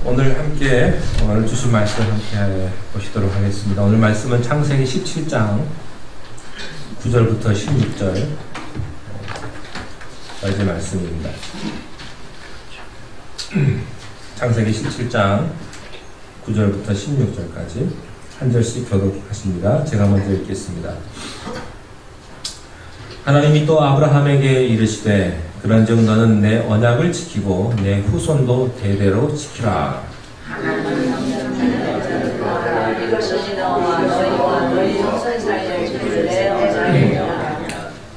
오늘 주신 말씀 함께 보시도록 하겠습니다. 오늘 말씀은 창세기 17장 9절부터 16절까지 말씀입니다. 창세기 17장 9절부터 16절까지 한 절씩 교독하십니다. 제가 먼저 읽겠습니다. 하나님이 또 아브라함에게 이르시되 그런즉 너는 내 언약을 지키고 내 후손도 대대로 지키라.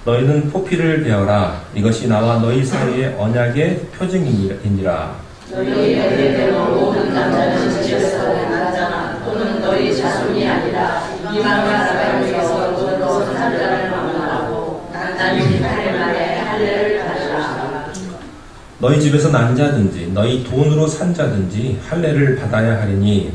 너희는 포피를 베어라. 이것이 나와 너희 사이의 언약의 표징이니라. 너희에게 모든 남자는 지체에서 나잖아. 또는 너희 자손이 아니라 이방과 사람에게서 너도 사람을 만나고 나는 이팔 말에 할례를 받으라. 너희 집에서 난 자든지 너희 돈으로 산 자든지 할례를 받아야 하리니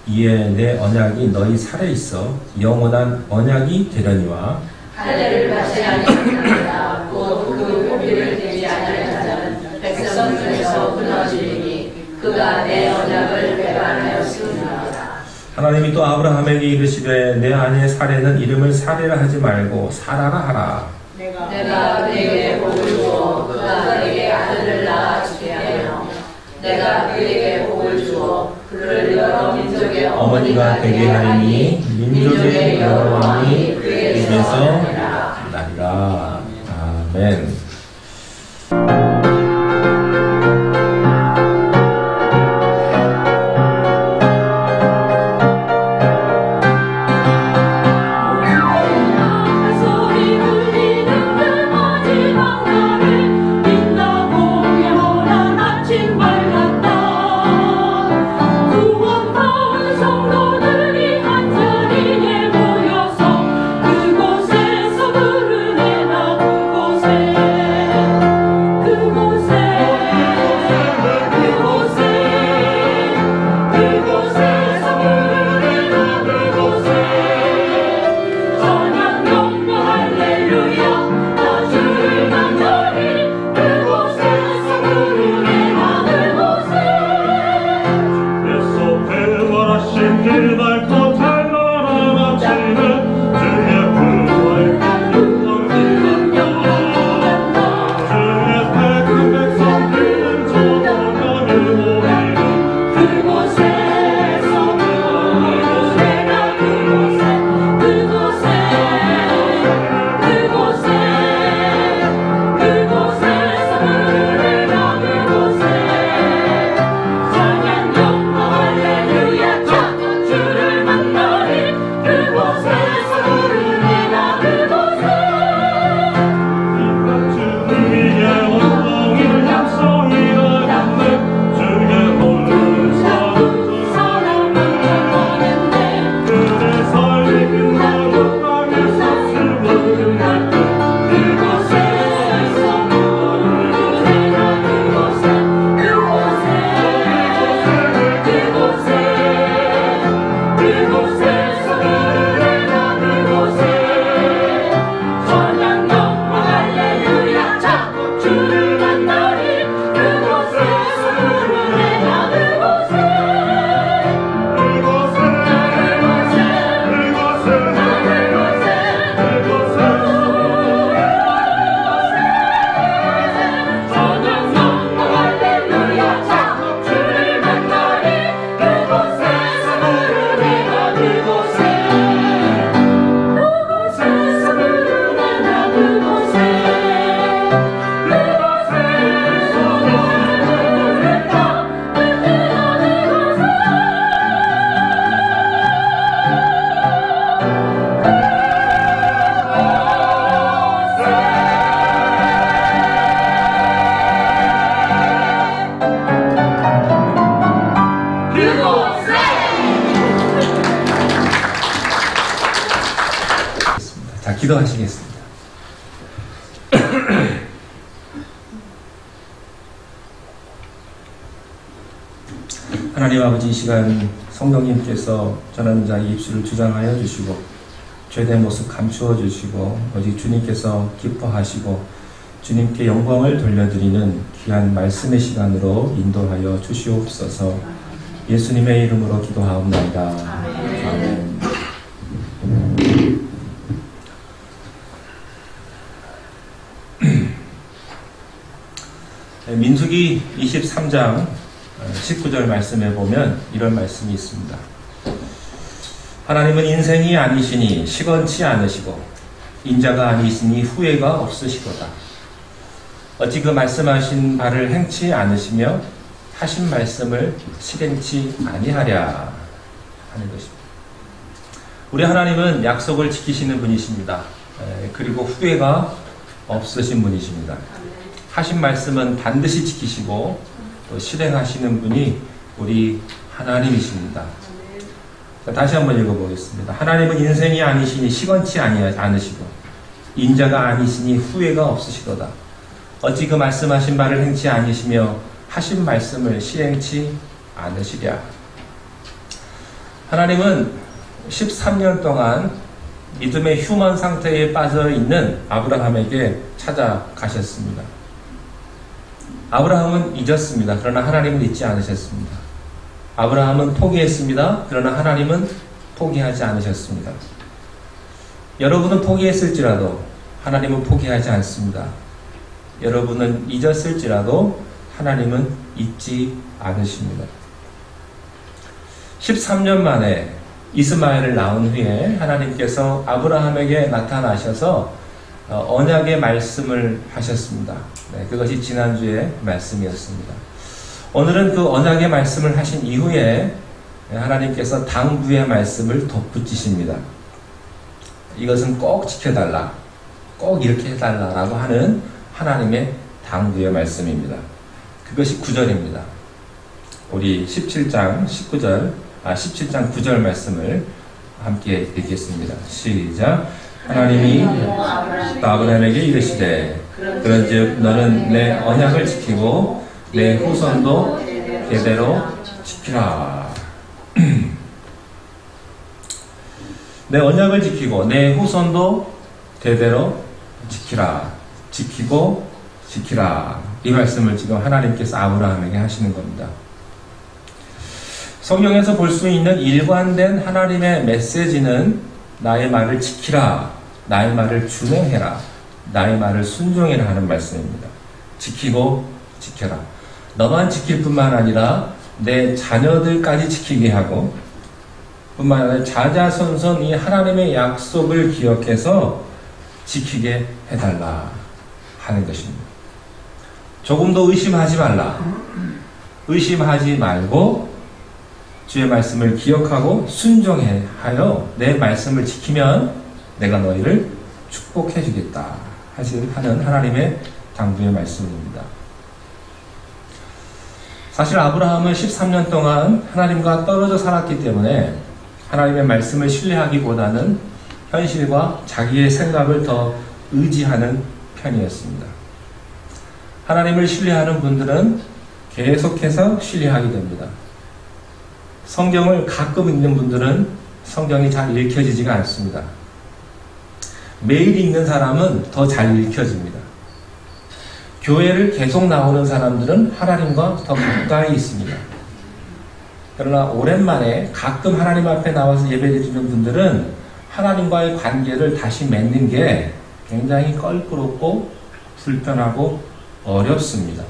이에 내 언약이 너희 살에 있어 영원한 언약이 되려니와 할례를 받지 아니하니라. 곧 그 포피를 베지 아니할 자는 백성 중에서 끊어지리니 그가 내 언약을 배반하였습니다. 하나님이 또 아브라함에게 이르시되 내 아내 사레는 이름을 사레라 하지 말고 사라라 하라. 내가 그에게 복을 주어 그가 그에게 아들을 낳아주게 하며 내가 그에게 복을 주어 그를 여러 민족의 어머니가 되게 하리니 민족의 여러 왕이 그의 입에서 나리라. 아멘. 기도하시겠습니다. 하나님 아버지, 이 시간 성령님께서 전하는 자의 입술을 주장하여 주시고 죄된 모습 감추어 주시고 오직 주님께서 기뻐하시고 주님께 영광을 돌려드리는 귀한 말씀의 시간으로 인도하여 주시옵소서. 예수님의 이름으로 기도하옵나이다. 아멘. 민수기 23장 19절 말씀에 보면 이런 말씀이 있습니다. 하나님은 인생이 아니시니 시건치 않으시고 인자가 아니시니 후회가 없으시도다. 어찌 그 말씀하신 바를 행치 않으시며 하신 말씀을 실행치 아니하랴 하는 것입니다. 우리 하나님은 약속을 지키시는 분이십니다. 그리고 후회가 없으신 분이십니다. 하신 말씀은 반드시 지키시고 또 실행하시는 분이 우리 하나님이십니다. 다시 한번 읽어보겠습니다. 하나님은 인생이 아니시니 시건치 않으시고 인자가 아니시니 후회가 없으시도다. 어찌 그 말씀하신 바를 행치 아니시며 하신 말씀을 실행치 않으시랴. 하나님은 13년 동안 믿음의 휴먼 상태에 빠져 있는 아브라함에게 찾아가셨습니다. 아브라함은 잊었습니다. 그러나 하나님은 잊지 않으셨습니다. 아브라함은 포기했습니다. 그러나 하나님은 포기하지 않으셨습니다. 여러분은 포기했을지라도 하나님은 포기하지 않습니다. 여러분은 잊었을지라도 하나님은 잊지 않으십니다. 13년 만에 이스마엘을 낳은 후에 하나님께서 아브라함에게 나타나셔서 언약의 말씀을 하셨습니다. 그것이 지난주의 말씀이었습니다. 오늘은 그 언약의 말씀을 하신 이후에 하나님께서 당부의 말씀을 덧붙이십니다. 이것은 꼭 지켜달라, 꼭 이렇게 해달라라고 하는 하나님의 당부의 말씀입니다. 그것이 9절입니다. 우리 17장 9절 말씀을 함께 읽겠습니다. 시작. 하나님이 아브라함에게 이르시되 그런즉 너는 내 언약을 지키고 내 후손도 대대로 지키라. 내 언약을 지키고 내 후손도 대대로 지키라. 지키고 지키라. 이 말씀을 지금 하나님께서 아브라함에게 하시는 겁니다. 성경에서 볼 수 있는 일관된 하나님의 메시지는 나의 말을 지키라, 나의 말을 준행해라, 나의 말을 순종해라 하는 말씀입니다. 지키고 지켜라. 너만 지킬 뿐만 아니라 내 자녀들까지 지키게 하고 뿐만 아니라 자자손손 이 하나님의 약속을 기억해서 지키게 해달라 하는 것입니다. 조금도 의심하지 말라. 의심하지 말고 주의 말씀을 기억하고 순종하여 내 말씀을 지키면 내가 너희를 축복해 주겠다 하는 하나님의 당부의 말씀입니다. 사실 아브라함은 13년 동안 하나님과 떨어져 살았기 때문에 하나님의 말씀을 신뢰하기보다는 현실과 자기의 생각을 더 의지하는 편이었습니다. 하나님을 신뢰하는 분들은 계속해서 신뢰하게 됩니다. 성경을 가끔 읽는 분들은 성경이 잘 읽혀지지가 않습니다. 매일 읽는 사람은 더 잘 읽혀집니다. 교회를 계속 나오는 사람들은 하나님과 더 가까이 있습니다. 그러나 오랜만에 가끔 하나님 앞에 나와서 예배드리는 분들은 하나님과의 관계를 다시 맺는 게 굉장히 껄끄럽고 불편하고 어렵습니다.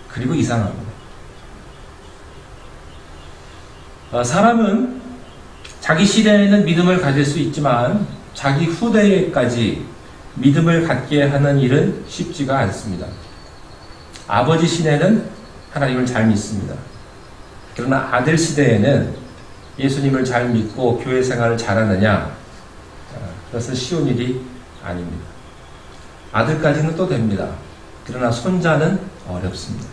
그리고 이상합니다. 사람은 자기 시대에는 믿음을 가질 수 있지만 자기 후대에까지 믿음을 갖게 하는 일은 쉽지가 않습니다. 아버지 시대는 하나님을 잘 믿습니다. 그러나 아들 시대에는 예수님을 잘 믿고 교회 생활을 잘하느냐? 그것은 쉬운 일이 아닙니다. 아들까지는 또 됩니다. 그러나 손자는 어렵습니다.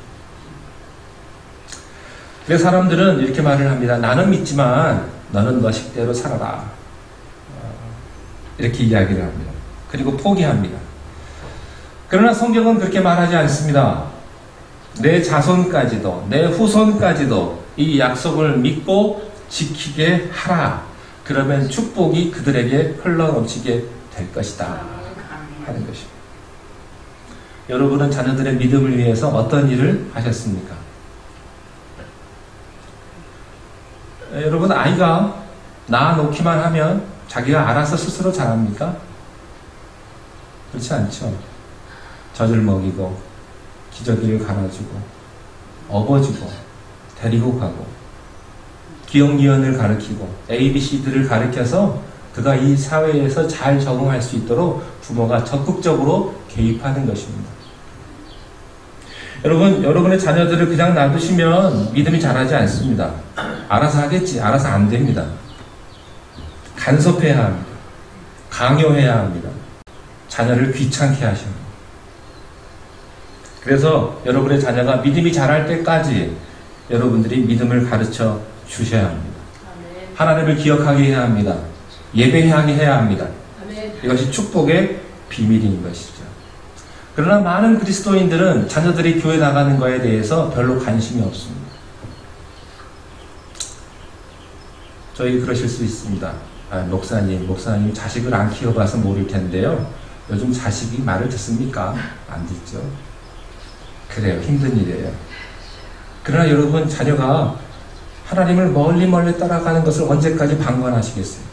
그래서 사람들은 이렇게 말을 합니다. 나는 믿지만 너는 너 식대로 살아라. 이렇게 이야기를 합니다. 그리고 포기합니다. 그러나 성경은 그렇게 말하지 않습니다. 내 자손까지도 내 후손까지도 이 약속을 믿고 지키게 하라. 그러면 축복이 그들에게 흘러넘치게 될 것이다 하는 것입니다. 여러분은 자녀들의 믿음을 위해서 어떤 일을 하셨습니까? 여러분, 아이가 낳아놓기만 하면 자기가 알아서 스스로 자랍니까? 그렇지 않죠. 젖을 먹이고 기저귀를 갈아주고 업어주고 데리고 가고 기억니언을 가르치고 ABC들을 가르쳐서 그가 이 사회에서 잘 적응할 수 있도록 부모가 적극적으로 개입하는 것입니다. 여러분, 여러분의 자녀들을 그냥 놔두시면 믿음이 자라지 않습니다. 알아서 하겠지. 알아서 안 됩니다. 간섭해야 합니다. 강요해야 합니다. 자녀를 귀찮게 하셔야 합니다. 그래서 여러분의 자녀가 믿음이 자랄 때까지 여러분들이 믿음을 가르쳐 주셔야 합니다. 하나님을 기억하게 해야 합니다. 예배하게 해야 합니다. 이것이 축복의 비밀인 것이죠. 그러나 많은 그리스도인들은 자녀들이 교회 나가는 것에 대해서 별로 관심이 없습니다. 저희 그러실 수 있습니다. 목사님 자식을 안 키워봐서 모를 텐데요. 요즘 자식이 말을 듣습니까? 안 듣죠. 그래요. 힘든 일이에요. 그러나 여러분, 자녀가 하나님을 멀리 따라가는 것을 언제까지 방관하시겠어요?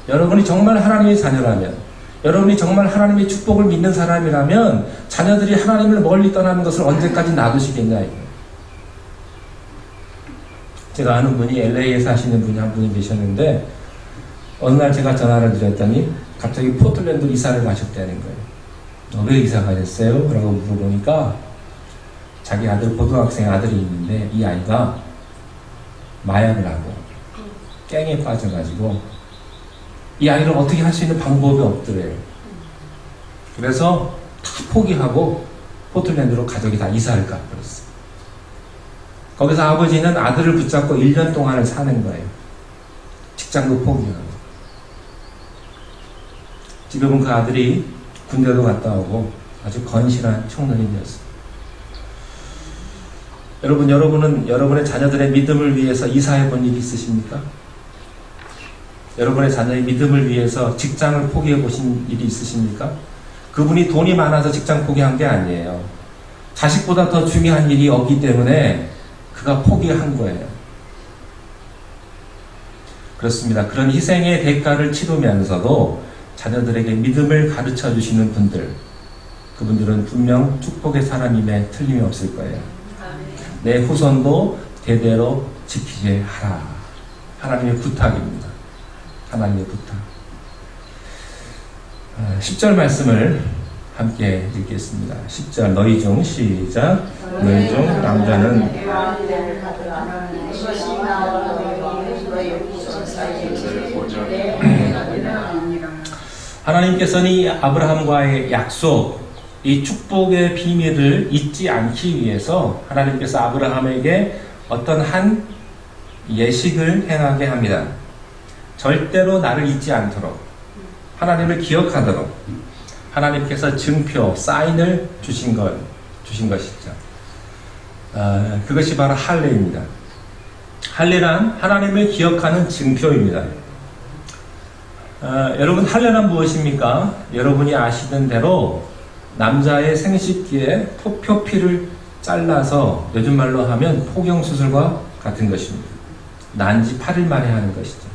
여러분이 정말 하나님의 자녀라면, 여러분이 정말 하나님의 축복을 믿는 사람이라면 자녀들이 하나님을 멀리 떠나는 것을 언제까지 놔두시겠냐 이거예요. 제가 아는 분이 LA에 사시는 분이 한 분이 계셨는데 어느 날 제가 전화를 드렸더니 갑자기 포틀랜드 이사를 가셨다는 거예요. 왜 이사 가셨어요? 라고 물어보니까 자기 아들, 고등학생 아들이 있는데 이 아이가 마약을 하고 깽에 빠져가지고 이 아이를 어떻게 할 수 있는 방법이 없더래요. 그래서 다 포기하고 포틀랜드로 가족이 다 이사를 가버렸어요. 거기서 아버지는 아들을 붙잡고 1년 동안을 사는 거예요. 직장도 포기하고. 지금은 그 아들이 군대도 갔다 오고 아주 건실한 청년이었어요. 여러분은 여러분의 자녀들의 믿음을 위해서 이사해 본 일이 있으십니까? 여러분의 자녀의 믿음을 위해서 직장을 포기해 보신 일이 있으십니까? 그분이 돈이 많아서 직장 포기한 게 아니에요. 자식보다 더 중요한 일이 없기 때문에 그가 포기한 거예요. 그렇습니다. 그런 희생의 대가를 치르면서도 자녀들에게 믿음을 가르쳐 주시는 분들, 그분들은 분명 축복의 사람임에 틀림이 없을 거예요. 내 후손도 대대로 지키게 하라. 하나님의 부탁입니다. 하나님의 부탁. 10절 말씀을 함께 읽겠습니다. 10절 너희 중 시작. 너희 중 남자는 하나님께서는 이 아브라함과의 약속, 이 축복의 비밀을 잊지 않기 위해서 하나님께서 아브라함에게 어떤 한 예식을 행하게 합니다. 절대로 나를 잊지 않도록, 하나님을 기억하도록 하나님께서 증표, 사인을 주신 것이죠. 그것이 바로 할례입니다. 할례란 하나님을 기억하는 증표입니다. 여러분, 할례란 무엇입니까? 여러분이 아시는 대로 남자의 생식기에 표피를 잘라서 요즘 말로 하면 포경수술과 같은 것입니다. 난지 8일 만에 하는 것이죠.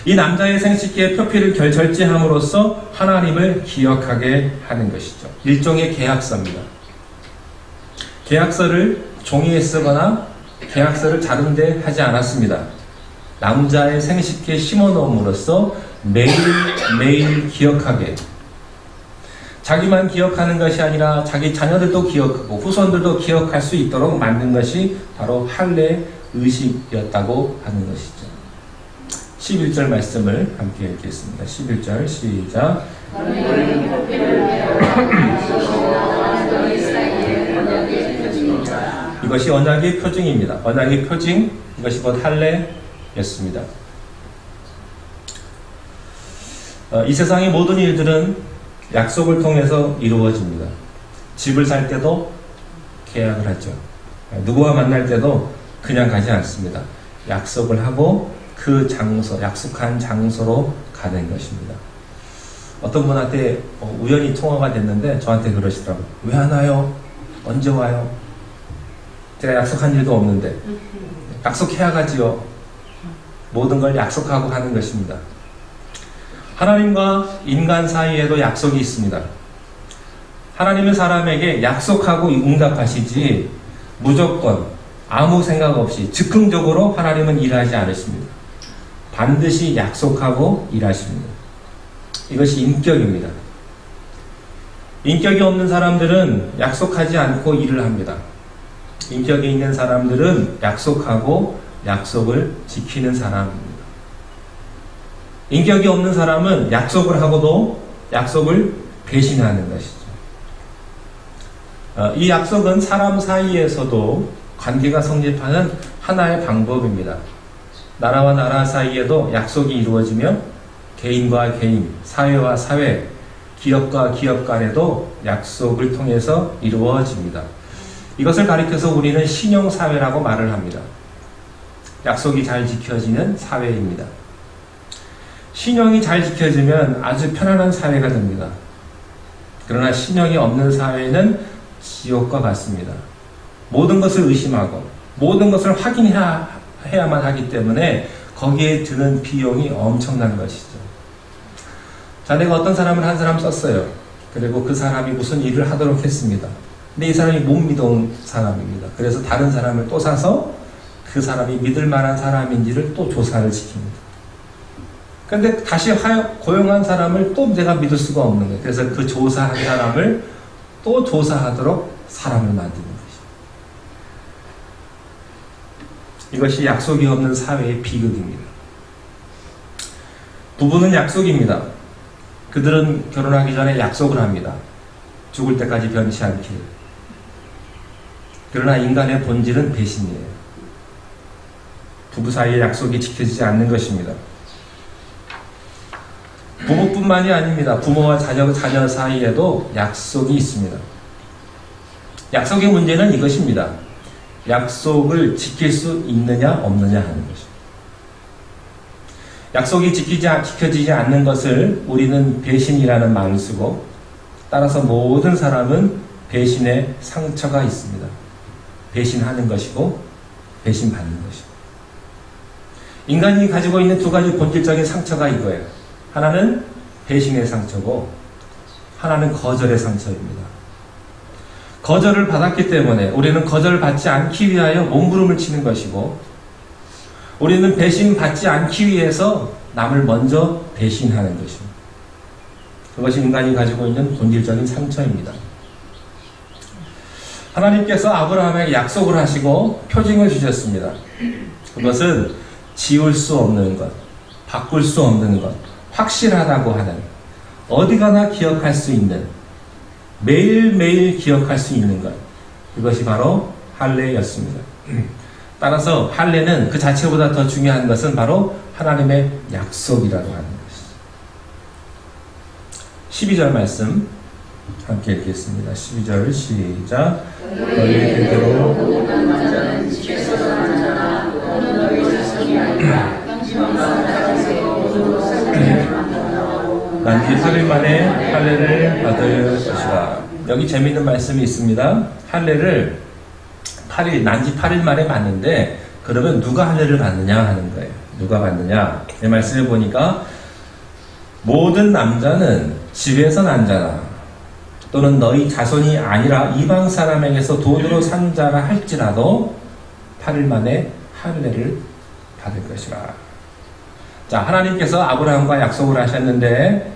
이 남자의 생식기에 표피를 절제함으로써 하나님을 기억하게 하는 것이죠. 일종의 계약서입니다. 계약서를 종이에 쓰거나 계약서를 자른데 하지 않았습니다. 남자의 생식기에 심어놓음으로써 매일 기억하게, 자기만 기억하는 것이 아니라 자기 자녀들도 기억하고 후손들도 기억할 수 있도록 만든 것이 바로 할례 의식이었다고 하는 것이죠. 11절 말씀을 함께 읽겠습니다. 11절 시작. 이것이 언약의 표징입니다. 언약의 표징, 이것이 곧 할례였습니다. 이 세상의 모든 일들은 약속을 통해서 이루어집니다. 집을 살 때도 계약을 하죠. 누구와 만날 때도 그냥 가지 않습니다. 약속을 하고 그 장소, 약속한 장소로 가는 것입니다. 어떤 분한테 우연히 통화가 됐는데 저한테 그러시더라고요. 왜 안 와요? 언제 와요? 제가 약속한 일도 없는데. 약속해야 가지요. 모든 걸 약속하고 하는 것입니다. 하나님과 인간 사이에도 약속이 있습니다. 하나님은 사람에게 약속하고 응답하시지 무조건 아무 생각 없이 즉흥적으로 하나님은 일하지 않으십니다. 반드시 약속하고 일하십니다. 이것이 인격입니다. 인격이 없는 사람들은 약속하지 않고 일을 합니다. 인격이 있는 사람들은 약속하고 약속을 지키는 사람입니다. 인격이 없는 사람은 약속을 하고도 약속을 배신하는 것이죠. 이 약속은 사람 사이에서도 관계가 성립하는 하나의 방법입니다. 나라와 나라 사이에도 약속이 이루어지며 개인과 개인, 사회와 사회, 기업과 기업 간에도 약속을 통해서 이루어집니다. 이것을 가리켜서 우리는 신용사회라고 말을 합니다. 약속이 잘 지켜지는 사회입니다. 신용이 잘 지켜지면 아주 편안한 사회가 됩니다. 그러나 신용이 없는 사회는 지옥과 같습니다. 모든 것을 의심하고 모든 것을 확인해야만 하기 때문에 거기에 드는 비용이 엄청난 것이죠. 자, 내가 어떤 사람을 한 사람 썼어요. 그리고 그 사람이 무슨 일을 하도록 했습니다. 근데 이 사람이 못 믿어온 사람입니다. 그래서 다른 사람을 또 사서 그 사람이 믿을 만한 사람인지를 또 조사를 시킵니다. 근데 다시 고용한 사람을 또 내가 믿을 수가 없는 거예요. 그래서 그 조사한 사람을 또 조사하도록 사람을 만드는 것이죠. 이것이 약속이 없는 사회의 비극입니다. 부부는 약속입니다. 그들은 결혼하기 전에 약속을 합니다. 죽을 때까지 변치 않길. 그러나 인간의 본질은 배신이에요. 부부 사이의 약속이 지켜지지 않는 것입니다. 부부뿐만이 아닙니다. 부모와 자녀 사이에도 약속이 있습니다. 약속의 문제는 이것입니다. 약속을 지킬 수 있느냐 없느냐 하는 것입니다. 약속이 지켜지지 않는 것을 우리는 배신이라는 말을 쓰고, 따라서 모든 사람은 배신의 상처가 있습니다. 배신하는 것이고 배신받는 것이고. 인간이 가지고 있는 두 가지 본질적인 상처가 이거예요. 하나는 배신의 상처고 하나는 거절의 상처입니다. 거절을 받았기 때문에 우리는 거절을 받지 않기 위하여 몸부림을 치는 것이고, 우리는 배신받지 않기 위해서 남을 먼저 배신하는 것입니다. 그것이 인간이 가지고 있는 본질적인 상처입니다. 하나님께서 아브라함에게 약속을 하시고 표징을 주셨습니다. 그것은 지울 수 없는 것, 바꿀 수 없는 것, 확실하다고 하는, 어디 가나 기억할 수 있는, 매일매일 기억할 수 있는 것, 그것이 바로 할례였습니다. 따라서 할례는 그 자체보다 더 중요한 것은 바로 하나님의 약속이라고 하는 것이죠. 12절 말씀 함께 읽겠습니다. 12절 시작. 너희 그대로 난지 8일 만에 할례를 받을 것이다. 여기 재미있는 말씀이 있습니다. 할례를 난지 8일 만에 받는데, 그러면 누가 할례를 받느냐 하는 거예요. 누가 받느냐? 이 말씀을 보니까 모든 남자는 집에서 난 자나 또는 너희 자손이 아니라 이방 사람에게서 돈으로 산 자라 할지라도 8일 만에 할례를 받을 것이라. 자, 하나님께서 아브라함과 약속을 하셨는데,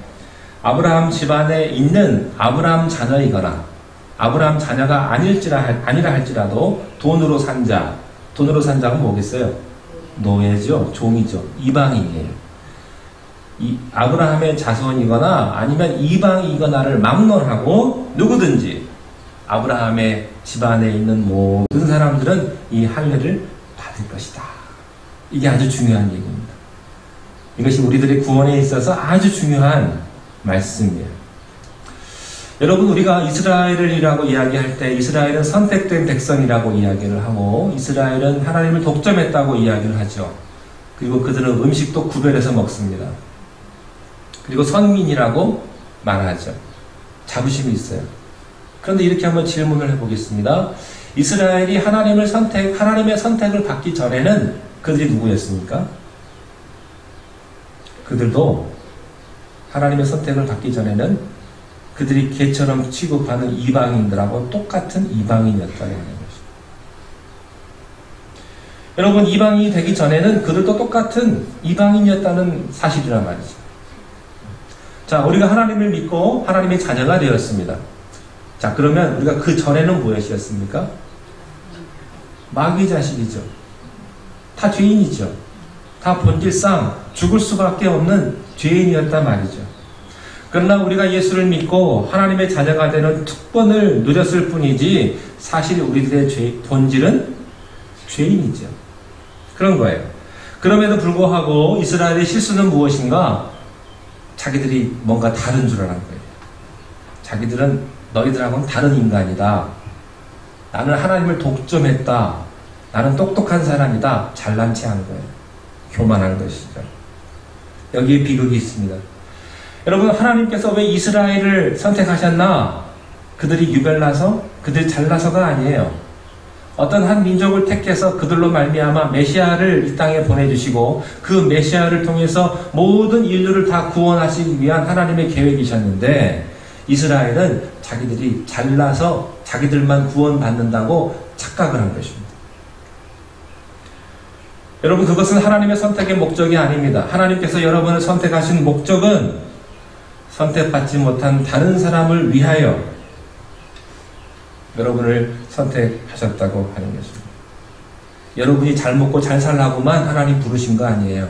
아브라함 집안에 있는 아브라함 자녀이거나 아브라함 자녀가 아니라 할지라도 돈으로 산 자가 뭐겠어요? 노예죠. 종이죠. 이방인이에요. 아브라함의 자손이거나 아니면 이방이거나를 막론하고 누구든지 아브라함의 집안에 있는 모든 사람들은 이 할례를 받을 것이다. 이게 아주 중요한 얘기입니다. 이것이 우리들의 구원에 있어서 아주 중요한 말씀이에요. 여러분, 우리가 이스라엘이라고 이야기할 때 이스라엘은 선택된 백성이라고 이야기를 하고, 이스라엘은 하나님을 독점했다고 이야기를 하죠. 그리고 그들은 음식도 구별해서 먹습니다. 그리고 선민이라고 말하죠. 자부심이 있어요. 그런데 이렇게 한번 질문을 해보겠습니다. 이스라엘이 하나님의 선택을 받기 전에는 그들이 누구였습니까? 그들도 하나님의 선택을 받기 전에는 그들이 개처럼 취급하는 이방인들하고 똑같은 이방인이었다는 것입니다. 여러분, 이방인이 되기 전에는 그들도 똑같은 이방인이었다는 사실이란 말이죠. 자, 우리가 하나님을 믿고 하나님의 자녀가 되었습니다. 자, 그러면 우리가 그 전에는 무엇이었습니까? 마귀 자식이죠. 다 죄인이죠. 다 본질상 죽을 수밖에 없는 죄인이었단 말이죠. 그러나 우리가 예수를 믿고 하나님의 자녀가 되는 특권을 누렸을 뿐이지 사실 우리들의 본질은 죄인이죠. 그런 거예요. 그럼에도 불구하고 이스라엘의 실수는 무엇인가? 자기들이 뭔가 다른 줄 알았는 거예요. 자기들은 너희들하고는 다른 인간이다. 나는 하나님을 독점했다. 나는 똑똑한 사람이다. 잘난 체한 거예요. 교만한 것이죠. 여기에 비극이 있습니다. 여러분, 하나님께서 왜 이스라엘을 선택하셨나? 그들이 유별나서? 그들이 잘나서가 아니에요. 어떤 한 민족을 택해서 그들로 말미암아 메시아를 이 땅에 보내주시고 그 메시아를 통해서 모든 인류를 다 구원하시기 위한 하나님의 계획이셨는데 이스라엘은 자기들이 잘나서 자기들만 구원받는다고 착각을 한 것입니다. 여러분, 그것은 하나님의 선택의 목적이 아닙니다. 하나님께서 여러분을 선택하신 목적은 선택받지 못한 다른 사람을 위하여 여러분을 선택하셨다고 하는 것입니다. 여러분이 잘 먹고 잘 살라고만 하나님 부르신 거 아니에요.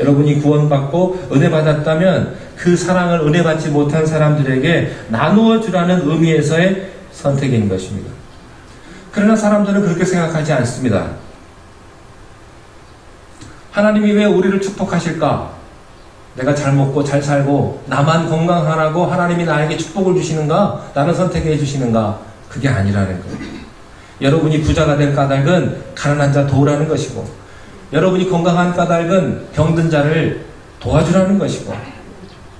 여러분이 구원받고 은혜 받았다면 그 사랑을 은혜 받지 못한 사람들에게 나누어 주라는 의미에서의 선택인 것입니다. 그러나 사람들은 그렇게 생각하지 않습니다. 하나님이 왜 우리를 축복하실까? 내가 잘 먹고 잘 살고 나만 건강하라고 하나님이 나에게 축복을 주시는가? 나를 선택해 주시는가? 그게 아니라는 거예요. 여러분이 부자가 될 까닭은 가난한 자 도우라는 것이고 여러분이 건강한 까닭은 병든 자를 도와주라는 것이고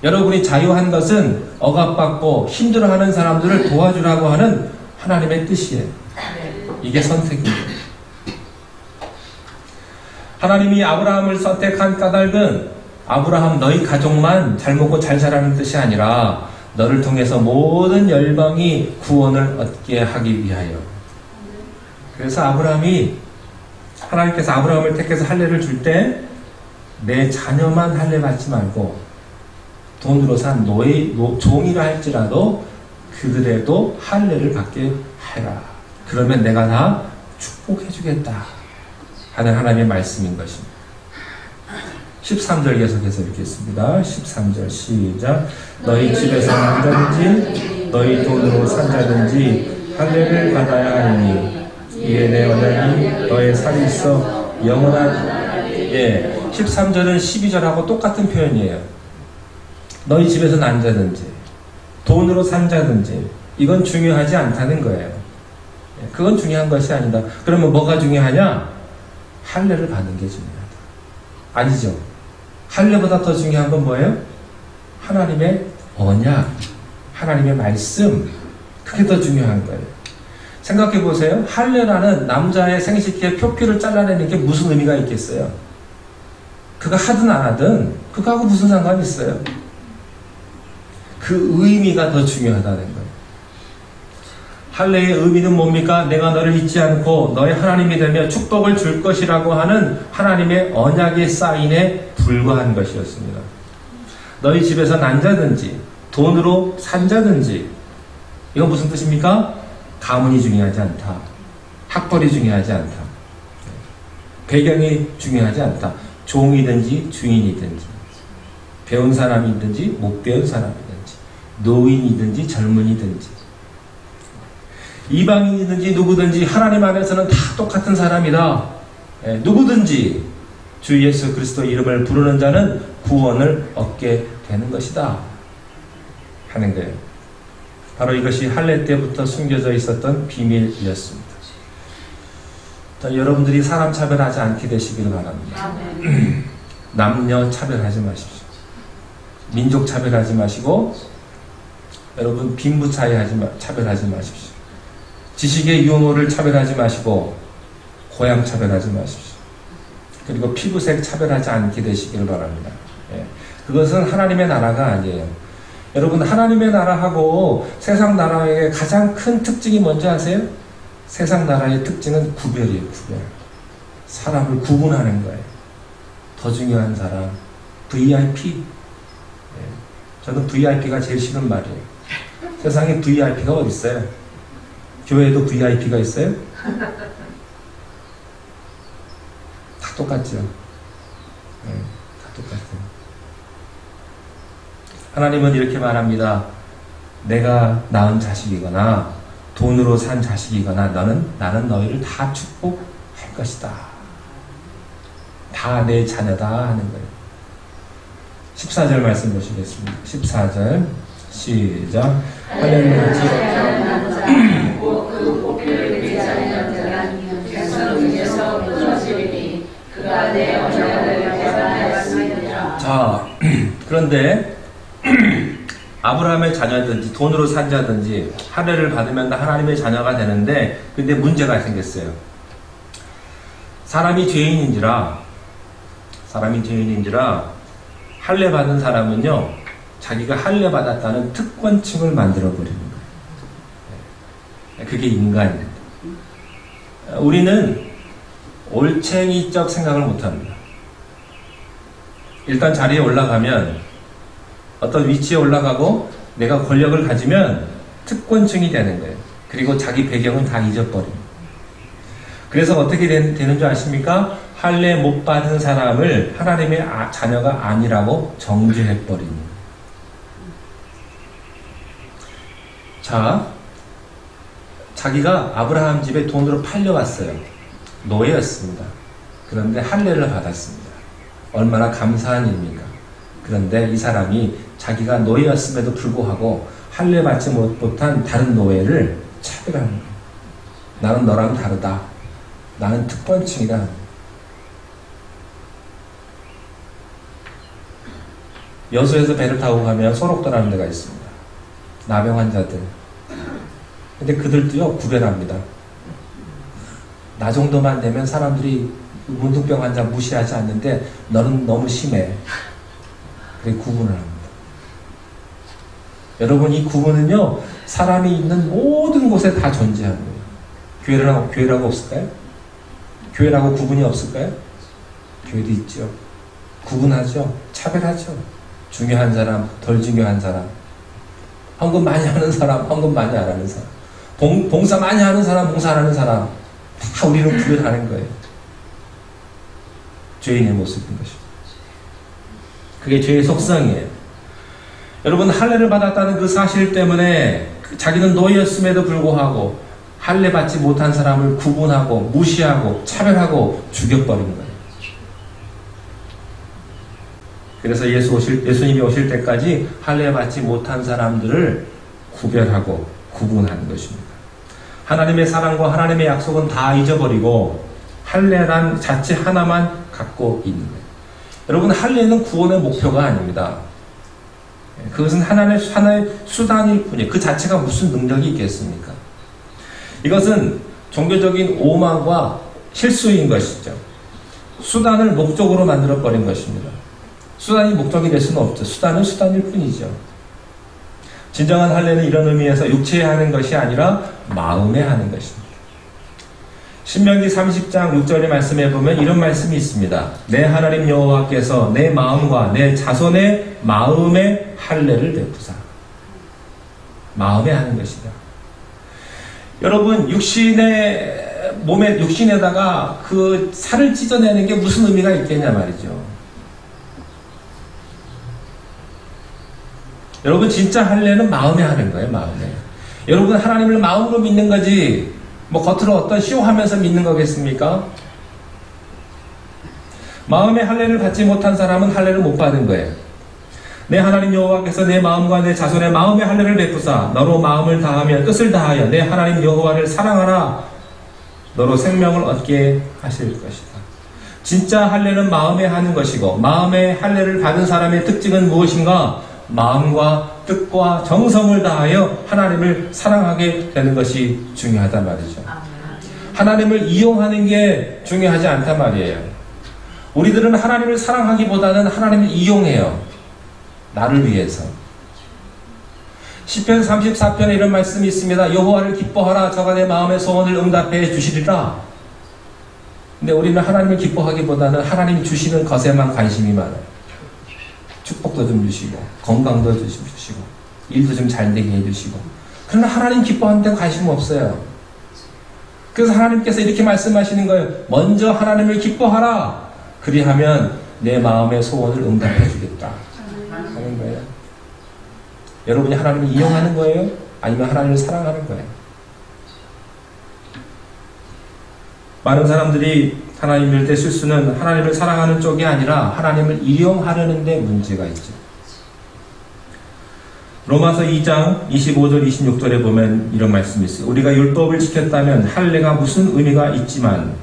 여러분이 자유한 것은 억압받고 힘들어하는 사람들을 도와주라고 하는 하나님의 뜻이에요. 이게 선택입니다. 하나님이 아브라함을 선택한 까닭은 아브라함 너희 가족만 잘 먹고 잘 자라는 뜻이 아니라 너를 통해서 모든 열방이 구원을 얻게 하기 위하여. 그래서 하나님께서 아브라함을 택해서 할례를 줄 때 내 자녀만 할례 받지 말고 돈으로 산 종이라 할지라도 그들에도 할례를 받게 해라. 그러면 내가 다 축복해 주겠다 하는 하나님의 말씀인 것입니다. 13절 계속해서 읽겠습니다. 13절 시작. 너희 집에서 남자든지 너희 돈으로 산 자든지 할례를 받아야 하니 이에 내 언약이 너의 살이 있어 영원한. 13절은 12절하고 똑같은 표현이에요. 너희 집에서 난 자든지 돈으로 산 자든지 이건 중요하지 않다는 거예요. 그건 중요한 것이 아니다. 그러면 뭐가 중요하냐? 할례를 받는 게 중요하다. 아니죠. 할례보다 더 중요한 건 뭐예요? 하나님의 언약, 하나님의 말씀, 그게 더 중요한 거예요. 생각해 보세요. 할례라는 남자의 생식기의 표피를 잘라내는 게 무슨 의미가 있겠어요? 그가 하든 안 하든 그거하고 무슨 상관이 있어요? 그 의미가 더 중요하다는 거예요. 할례의 의미는 뭡니까? 내가 너를 잊지 않고 너의 하나님이 되며 축복을 줄 것이라고 하는 하나님의 언약의 사인에 불과한 것이었습니다. 너희 집에서 난 자든지 돈으로 산 자든지 이건 무슨 뜻입니까? 가문이 중요하지 않다. 학벌이 중요하지 않다. 배경이 중요하지 않다. 종이든지 주인이든지 배운 사람이든지 못 배운 사람이든지 노인이든지 젊은이든지 이방인이든지 누구든지 하나님 안에서는 다 똑같은 사람이다. 누구든지 주 예수 그리스도의 이름을 부르는 자는 구원을 얻게 되는 것이다 하는 거예요. 바로 이것이 할례 때부터 숨겨져 있었던 비밀이었습니다. 자, 여러분들이 사람 차별하지 않게 되시기를 바랍니다. 남녀 차별하지 마십시오. 민족 차별하지 마시고 여러분 빈부 차별하지 마십시오. 지식의 유모를 차별하지 마시고 고향 차별하지 마십시오. 그리고 피부색 차별하지 않게 되시기를 바랍니다. 예. 그것은 하나님의 나라가 아니에요. 여러분, 하나님의 나라하고 세상 나라의 가장 큰 특징이 뭔지 아세요? 세상 나라의 특징은 구별이에요. 구별. 사람을 구분하는 거예요. 더 중요한 사람, VIP. 예. 저는 VIP가 제일 싫은 말이에요. 세상에 VIP가 어디 있어요? 교회에도 VIP가 있어요? 다 똑같죠. 네, 다 똑같아요. 하나님은 이렇게 말합니다. 내가 낳은 자식이거나 돈으로 산 자식이거나 나는 너희를 다 축복할 것이다. 다 내 자녀다 하는 거예요. 14절 말씀 보시겠습니다. 14절 시작. 할렐루야. 그 복비를 되지 않는 자는 백성 중에서 끊어지리니 그가 내 언약을 배반하였습니다. 자, 그런데 아브라함의 자녀든지 돈으로 산 자든지 할례를 받으면 하나님의 자녀가 되는데, 근데 문제가 생겼어요. 사람이 죄인인지라 할례 받은 사람은요, 자기가 할례 받았다는 특권층을 만들어 버리는 거예요. 그게 인간입니다. 우리는 올챙이적 생각을 못합니다. 일단 자리에 올라가면, 어떤 위치에 올라가고 내가 권력을 가지면 특권층이 되는 거예요. 그리고 자기 배경은 다 잊어버립니다. 그래서 어떻게 되는 줄 아십니까? 할례 못 받은 사람을 하나님의 자녀가 아니라고 정죄해버립니다. 자, 자기가 아브라함 집에 돈으로 팔려왔어요. 노예였습니다. 그런데 할례를 받았습니다. 얼마나 감사한 일입니까? 그런데 이 사람이 자기가 노예였음에도 불구하고 할례 받지 못한 다른 노예를 차별하는 거예요. 나는 너랑 다르다. 나는 특권층이다. 여수에서 배를 타고 가면 소록도라는 데가 있습니다. 나병 환자들. 근데 그들도요, 구별합니다. 나 정도만 되면 사람들이 문둥병 환자 무시하지 않는데 너는 너무 심해. 그래, 구분을 합니다. 여러분, 이 구분은요, 사람이 있는 모든 곳에 다 존재하는 거예요. 교회라고 없을까요? 교회라고 구분이 없을까요? 교회도 있죠. 구분하죠. 차별하죠. 중요한 사람, 덜 중요한 사람, 헌금 많이 하는 사람, 헌금 많이 안 하는 사람, 봉사 많이 하는 사람, 봉사 안 하는 사람, 다 우리는 구별하는 거예요. 죄인의 모습인 것입니다. 그게 죄의 속성이에요. 여러분, 할례를 받았다는 그 사실 때문에 자기는 노예였음에도 불구하고 할례 받지 못한 사람을 구분하고 무시하고 차별하고 죽여버린 거예요. 그래서 예수님이 오실 때까지 할례 받지 못한 사람들을 구별하고 구분하는 것입니다. 하나님의 사랑과 하나님의 약속은 다 잊어버리고 할례란 자체 하나만 갖고 있는 거예요. 여러분, 할례는 구원의 목표가 아닙니다. 그것은 하나의 수단일 뿐이에요. 그 자체가 무슨 능력이 있겠습니까? 이것은 종교적인 오만과 실수인 것이죠. 수단을 목적으로 만들어버린 것입니다. 수단이 목적이 될 수는 없죠. 수단은 수단일 뿐이죠. 진정한 할례는 이런 의미에서 육체에 하는 것이 아니라 마음에 하는 것입니다. 신명기 30장 6절의 말씀에 보면 이런 말씀이 있습니다. 내 하나님 여호와께서 내 마음과 내 자손의 마음에 할례를 베푸사. 마음에 하는 것이다. 여러분, 육신에다가 그 살을 찢어내는 게 무슨 의미가 있겠냐 말이죠. 여러분, 진짜 할례는 마음에 하는 거예요. 마음에. 여러분, 하나님을 마음으로 믿는 거지 겉으로 어떤 쇼하면서 믿는 거겠습니까? 마음의 할례를 받지 못한 사람은 할례를 못 받은 거예요. 내 하나님 여호와께서 내 마음과 내 자손의 마음의 할례를 베푸사 너로 마음을 다하며 뜻을 다하여 내 하나님 여호와를 사랑하라. 너로 생명을 얻게 하실 것이다. 진짜 할례는 마음에 하는 것이고, 마음의 할례를 받은 사람의 특징은 무엇인가? 마음과 뜻과 정성을 다하여 하나님을 사랑하게 되는 것이 중요하단 말이죠. 하나님을 이용하는 게 중요하지 않단 말이에요. 우리들은 하나님을 사랑하기보다는 하나님을 이용해요. 나를 위해서. 시편 34편에 이런 말씀이 있습니다. 여호와를 기뻐하라. 저가 내 마음의 소원을 응답해 주시리라. 근데 우리는 하나님을 기뻐하기보다는 하나님이 주시는 것에만 관심이 많아요. 축복도 좀 주시고 건강도 주시고 일도 좀 잘 되게 해주시고. 그러나 하나님 기뻐하는 데 관심 없어요. 그래서 하나님께서 이렇게 말씀하시는 거예요. 먼저 하나님을 기뻐하라. 그리하면 내 마음의 소원을 응답해 주겠다 하는 거예요. 여러분이 하나님을 이용하는 거예요? 아니면 하나님을 사랑하는 거예요? 많은 사람들이 하나님 일대 실수는 하나님을 사랑하는 쪽이 아니라 하나님을 이용하려는 데 문제가 있죠. 로마서 2장 25절 26절에 보면 이런 말씀이 있어요. 우리가 율법을 지켰다면 할례가 무슨 의미가 있지만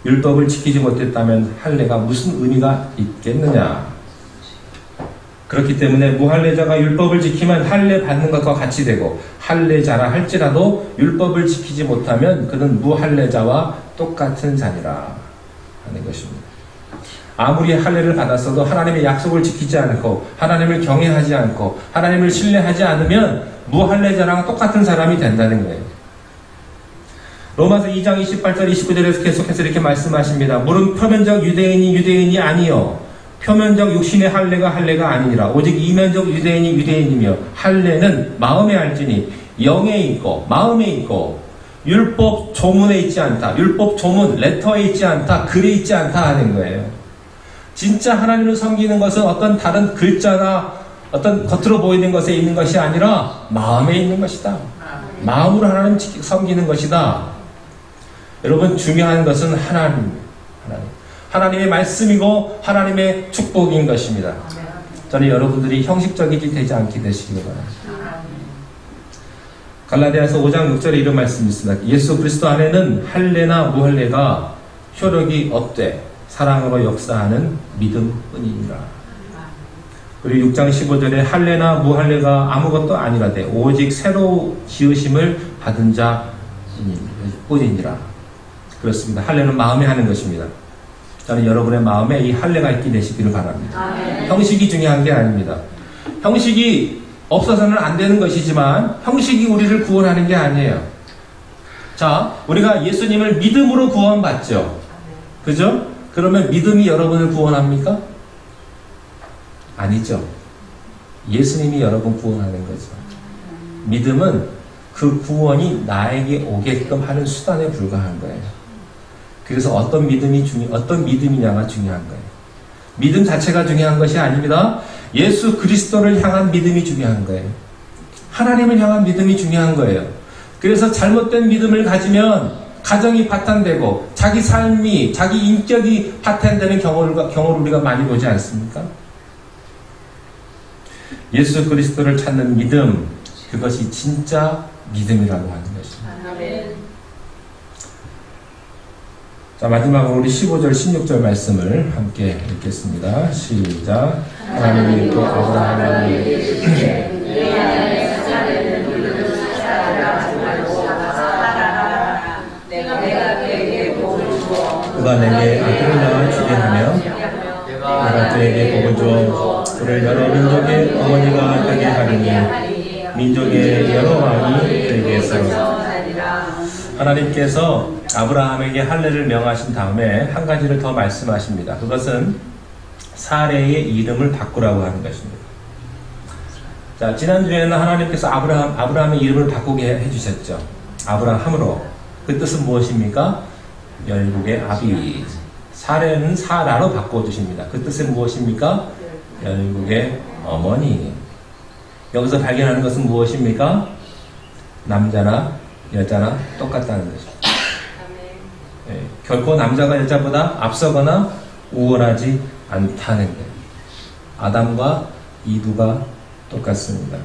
율법을 지키지 못했다면 할례가 무슨 의미가 있겠느냐. 그렇기 때문에 무할례자가 율법을 지키면 할례 받는 것과 같이 되고 할례자라 할지라도 율법을 지키지 못하면 그는 무할례자와 똑같은 자니라 하는 것입니다. 아무리 할례를 받았어도 하나님의 약속을 지키지 않고 하나님을 경외하지 않고 하나님을 신뢰하지 않으면 무할례자랑 똑같은 사람이 된다는 거예요. 로마서 2장 28절 29절에서 계속해서 이렇게 말씀하십니다. 물은 표면적 유대인이 아니요 표면적 육신의 할례가 아니니라. 오직 이면적 유대인이며 할례는 마음에 알지니 영에 있고 마음에 있고 율법 조문에 있지 않다. 율법 조문 레터에 있지 않다. 글에 있지 않다 하는 거예요. 진짜 하나님을 섬기는 것은 어떤 다른 글자나 어떤 겉으로 보이는 것에 있는 것이 아니라 마음에 있는 것이다. 마음으로 하나님 섬기는 것이다. 여러분 중요한 것은 하나님의 말씀이고 하나님의 축복인 것입니다. 저는 여러분들이 형식적이지 되지 않게 되시기 바랍니다. 갈라디아서 5장 6절에 이런 말씀이 있습니다. 예수 그리스도 안에는 할례나 무할례가 효력이 없되 사랑으로 역사하는 믿음뿐이니라. 그리고 6장 15절에 할례나 무할례가 아무것도 아니라되 오직 새로 지으심을 받은 자뿐이니라. 그렇습니다. 할례는 마음에 하는 것입니다. 저는 여러분의 마음에 이 할례가 있게 되시기를 바랍니다. 아멘. 형식이 중요한 게 아닙니다. 형식이 없어서는 안 되는 것이지만 형식이 우리를 구원하는 게 아니에요. 자, 우리가 예수님을 믿음으로 구원받죠. 그죠? 그러면 믿음이 여러분을 구원합니까? 아니죠. 예수님이 여러분 구원하는 거죠. 믿음은 그 구원이 나에게 오게끔 하는 수단에 불과한 거예요. 그래서 어떤 믿음이냐가 중요한 거예요. 믿음 자체가 중요한 것이 아닙니다. 예수 그리스도를 향한 믿음이 중요한 거예요. 하나님을 향한 믿음이 중요한 거예요. 그래서 잘못된 믿음을 가지면 가정이 파탄되고 자기 삶이, 자기 인격이 파탄되는 경우를 우리가 많이 보지 않습니까? 예수 그리스도를 찾는 믿음, 그것이 진짜 믿음이라고 하는 것입니다. 자, 마지막으로 우리 15절, 16절 말씀을 함께 읽겠습니다. 시작. 하나님이 또 아브라함에게 그가 내게 아들을 낳아주게 하며 내가 그에게 복을 주어 그를 여러 민족의 어머니가 되게 하리니 민족의 여러 왕이 되겠어. 하나님께서 아브라함에게 할례를 명하신 다음에 한 가지를 더 말씀하십니다. 그것은 사레의 이름을 바꾸라고 하는 것입니다. 자, 지난주에는 하나님께서 아브라함의 이름을 바꾸게 해주셨죠. 아브라함으로. 그 뜻은 무엇입니까? 열국의 아비. 사레는 사라로 바꿔주십니다. 그 뜻은 무엇입니까? 열국의 어머니. 여기서 발견하는 것은 무엇입니까? 남자나 여자나 똑같다는 것입니다. 네, 결코 남자가 여자보다 앞서거나 우월하지 않다는 거예요. 아담과 이브가 똑같습니다.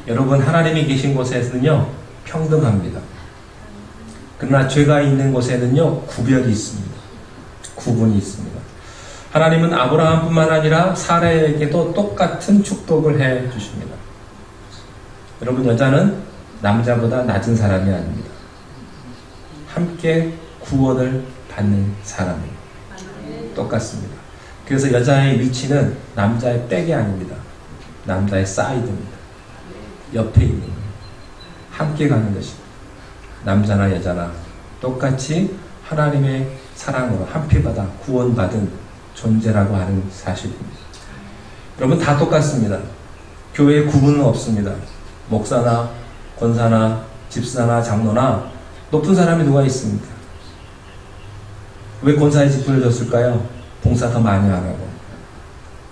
여러분, 하나님이 계신 곳에서는요 평등합니다. 그러나 죄가 있는 곳에는요 구별이 있습니다. 구분이 있습니다. 하나님은 아브라함뿐만 아니라 사라에게도 똑같은 축복을 해 주십니다. 여러분, 여자는 남자보다 낮은 사람이 아닙니다. 함께 구원을 받는 사람입니다. 똑같습니다. 그래서 여자의 위치는 남자의 백이 아닙니다. 남자의 사이드입니다. 옆에 있는 거예요. 함께 가는 것입니다. 남자나 여자나 똑같이 하나님의 사랑으로 한피받아 구원받은 존재라고 하는 사실입니다. 여러분, 다 똑같습니다. 교회에 구분은 없습니다. 목사나 권사나 집사나 장로나 높은 사람이 누가 있습니까? 왜 권사의 직분을 줬을까요? 봉사 더 많이 하라고.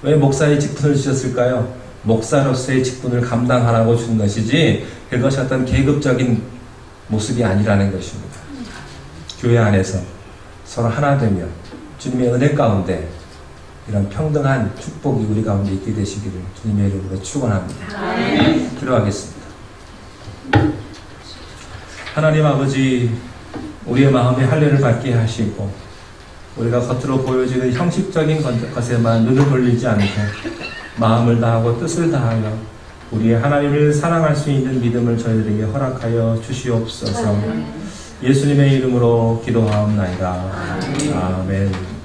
왜 목사의 직분을 주셨을까요? 목사로서의 직분을 감당하라고 준 것이지 그것이 어떤 계급적인 모습이 아니라는 것입니다. 교회 안에서 서로 하나 되며 주님의 은혜 가운데 이런 평등한 축복이 우리 가운데 있게 되시기를 주님의 이름으로 축원합니다. 기도하겠습니다. 하나님 아버지, 우리의 마음에 할례를 받게 하시고 우리가 겉으로 보여지는 형식적인 것에만 눈을 돌리지 않고 마음을 다하고 뜻을 다하여 우리의 하나님을 사랑할 수 있는 믿음을 저희들에게 허락하여 주시옵소서. 예수님의 이름으로 기도하옵나이다. 아멘.